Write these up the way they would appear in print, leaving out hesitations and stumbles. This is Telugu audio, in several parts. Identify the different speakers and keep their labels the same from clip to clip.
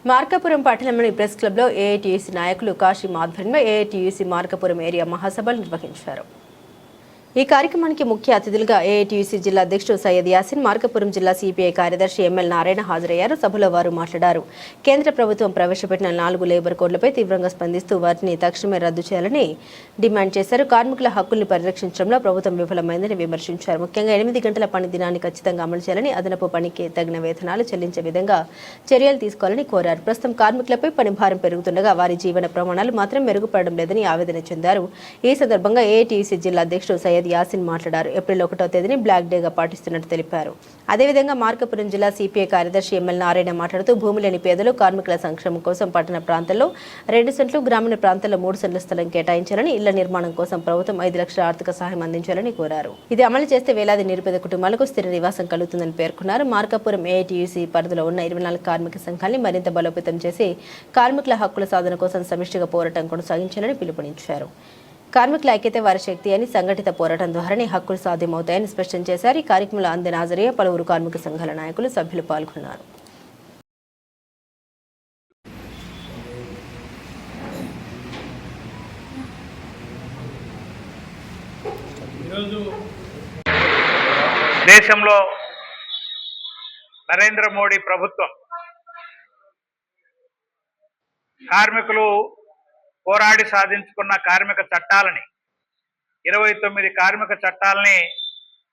Speaker 1: మార్కాపురం పట్టణంలోని ప్రెస్ క్లబ్లో ఏఐటీయూసీ నాయకులు కాశీ ఆధ్వర్యంలో ఏఐటీయూసీ మార్కాపురం ఏరియా మహాసభలు నిర్వహించారు. ఈ కార్యక్రమానికి ముఖ్య అతిథులుగా ఏఐటీయూసీ జిల్లా అధ్యక్షుడు సయ్యద్ యాసిన్, మార్కాపురం జిల్లా సిపిఐ కార్యదర్శి ఎంఎల్ నారాయణ హాజరయ్యారు. సభలో వారు మాట్లాడారు. కేంద్ర ప్రభుత్వం ప్రవేశపెట్టిన 4 లేబర్ కోడ్లపై తీవ్రంగా స్పందిస్తూ వాటిని తక్షణమే రద్దు చేయాలని డిమాండ్ చేశారు. కార్మికుల హక్కుల్ని పరిరక్షించడంలో ప్రభుత్వం విఫలమైందని విమర్శించారు. ముఖ్యంగా 8 గంటల పని దినాన్ని ఖచ్చితంగా అమలు చేయాలని, అదనపు పనికి తగిన వేతనాలు చెల్లించే విధంగా చర్యలు తీసుకోవాలని కోరారు. ప్రస్తుతం కార్మికులపై పని భారం పెరుగుతుండగా వారి జీవన ప్రమాణాలు మాత్రం మెరుగుపడడం లేదని ఆవేదన చెందారు. ఈ సందర్భంగా ఏఐటీయూసీ జిల్లా అధ్యక్షుడు సయ్యద్ యాసిన్ మాట్లాడారు. ఏప్రిల్ 1వ తేదీని బ్లాక్ డేగా పాటిస్తున్నట్టు తెలిపారు. అదేవిధంగా మార్కాపురం జిల్లా సిపిఐ కార్యదర్శి ఎంఎల్ నారాయణ మాట్లాడుతూ భూమి లేని పేదలు కార్మికుల సంక్షేమం కోసం పట్టణ ప్రాంతాల్లో 2 సెంట్లు, గ్రామీణ ప్రాంతాల్లో 3 సెంట్ల స్థలం కేటాయించాలని, ఇళ్ల నిర్మాణం కోసం ప్రభుత్వం 5 లక్షల ఆర్థిక సహాయం అందించాలని కోరారు. ఇది అమలు చేస్తే వేలాది నిరుపేద కుటుంబాలకు స్థిర నివాసం కలుగుతుందని పేర్కొన్నారు. మార్కాపురం ఏఐటీయూసీ పరిధిలో ఉన్న 24 కార్మిక సంఘాన్ని మరింత బలోపేతం చేసి కార్మికుల హక్కుల సాధన కోసం సమిష్టిగా పోరాటం కొనసాగించాలని పిలుపునిచ్చారు. కార్మికుల ఐక్యత వారి శక్తి అని, సంఘటిత పోరాటం ద్వారానే హక్కులు సాధ్యమవుతాయని స్పష్టం చేశారు. ఈ కార్యక్రమంలో అందే హాజరయ్యే పలువురు కార్మిక సంఘాల నాయకులు, సభ్యులు పాల్గొన్నారు.
Speaker 2: దేశంలో నరేంద్ర మోడీ ప్రభుత్వం కార్మికులు పోరాడి సాధించుకున్న కార్మిక చట్టాలని 29 కార్మిక చట్టాలని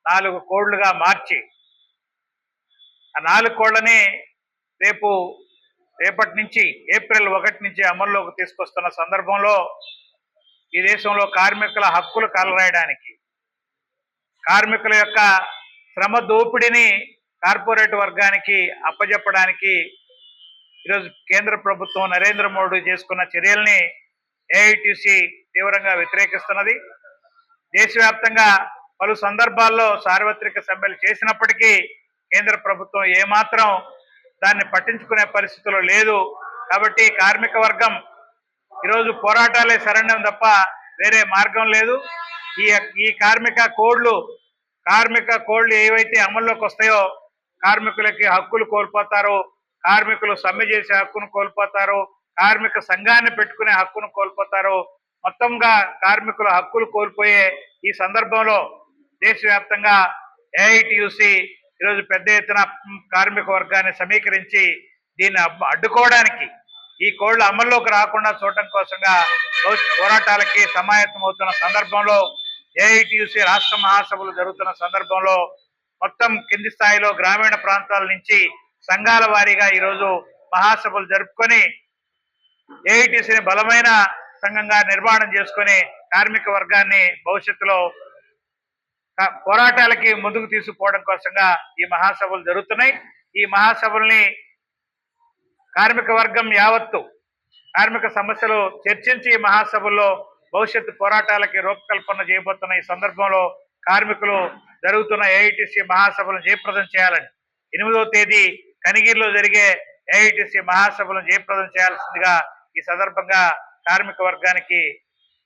Speaker 2: 4 కోడ్లుగా మార్చి ఆ 4 కోడ్లని రేపటి నుంచి ఏప్రిల్ 1 నుంచి అమల్లోకి తీసుకొస్తున్న సందర్భంలో ఈ దేశంలో కార్మికుల హక్కులు కాలరాయడానికి, కార్మికుల యొక్క శ్రమ దోపిడీని కార్పొరేట్ వర్గానికి అప్పజెప్పడానికి ఈరోజు కేంద్ర ప్రభుత్వం నరేంద్ర మోడీ చేసుకున్న చర్యల్ని ఏఐటీసీ తీవ్రంగా వ్యతిరేకిస్తున్నది. దేశవ్యాప్తంగా పలు సందర్భాల్లో సార్వత్రిక సమ్మెలు చేసినప్పటికీ కేంద్ర ప్రభుత్వం ఏమాత్రం దాన్ని పట్టించుకునే పరిస్థితుల్లో లేదు. కాబట్టి కార్మిక వర్గం ఈరోజు పోరాటాలే శరణ్యం తప్ప వేరే మార్గం లేదు. ఈ కార్మిక కోడ్లు ఏవైతే అమల్లోకి వస్తాయో కార్మికులకి హక్కులు కోల్పోతారో, కార్మికులు సమ్మె చేసే హక్కును కోల్పోతారో, కార్మిక సంఘాన్ని పెట్టుకునే హక్కును కోల్పోతారో, మొత్తంగా కార్మికుల హక్కులు కోల్పోయే ఈ సందర్భంలో దేశవ్యాప్తంగా ఏఐటీయూసీ ఈరోజు పెద్ద ఎత్తున కార్మిక వర్గాన్ని సమీకరించి దీన్ని అడ్డుకోవడానికి, ఈ కోళ్లు అమల్లోకి రాకుండా చూడటం కోసంగా పోరాటాలకి సమాయత్తం అవుతున్న సందర్భంలో ఏఐటీయూసీ రాష్ట్ర మహాసభలు జరుగుతున్న సందర్భంలో మొత్తం కింది స్థాయిలో గ్రామీణ ప్రాంతాల నుంచి సంఘాల వారీగా ఈరోజు మహాసభలు జరుపుకొని ఏఐటీసీని బలమైన సంఘంగా నిర్మాణం చేసుకొని కార్మిక వర్గాన్ని భవిష్యత్తులో పోరాటాలకి ముందుకు తీసుకుపోవడం కోసంగా ఈ మహాసభలు జరుగుతున్నాయి. ఈ మహాసభల్ని కార్మిక వర్గం యావత్తు కార్మిక సమస్యలు చర్చించి ఈ మహాసభల్లో భవిష్యత్తు పోరాటాలకి రూపకల్పన చేయబోతున్న ఈ సందర్భంలో కార్మికులు జరుగుతున్న ఏఐటీసీ మహాసభలను జయప్రదం చేయాలని 8వ తేదీ కనిగిరిలో జరిగే ఏఐటీసీ మహాసభలను జయప్రదం చేయాల్సిందిగా ఈ సందర్భంగా కార్మిక వర్గానికి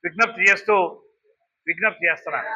Speaker 2: విజ్ఞప్తి చేస్తున్నాను.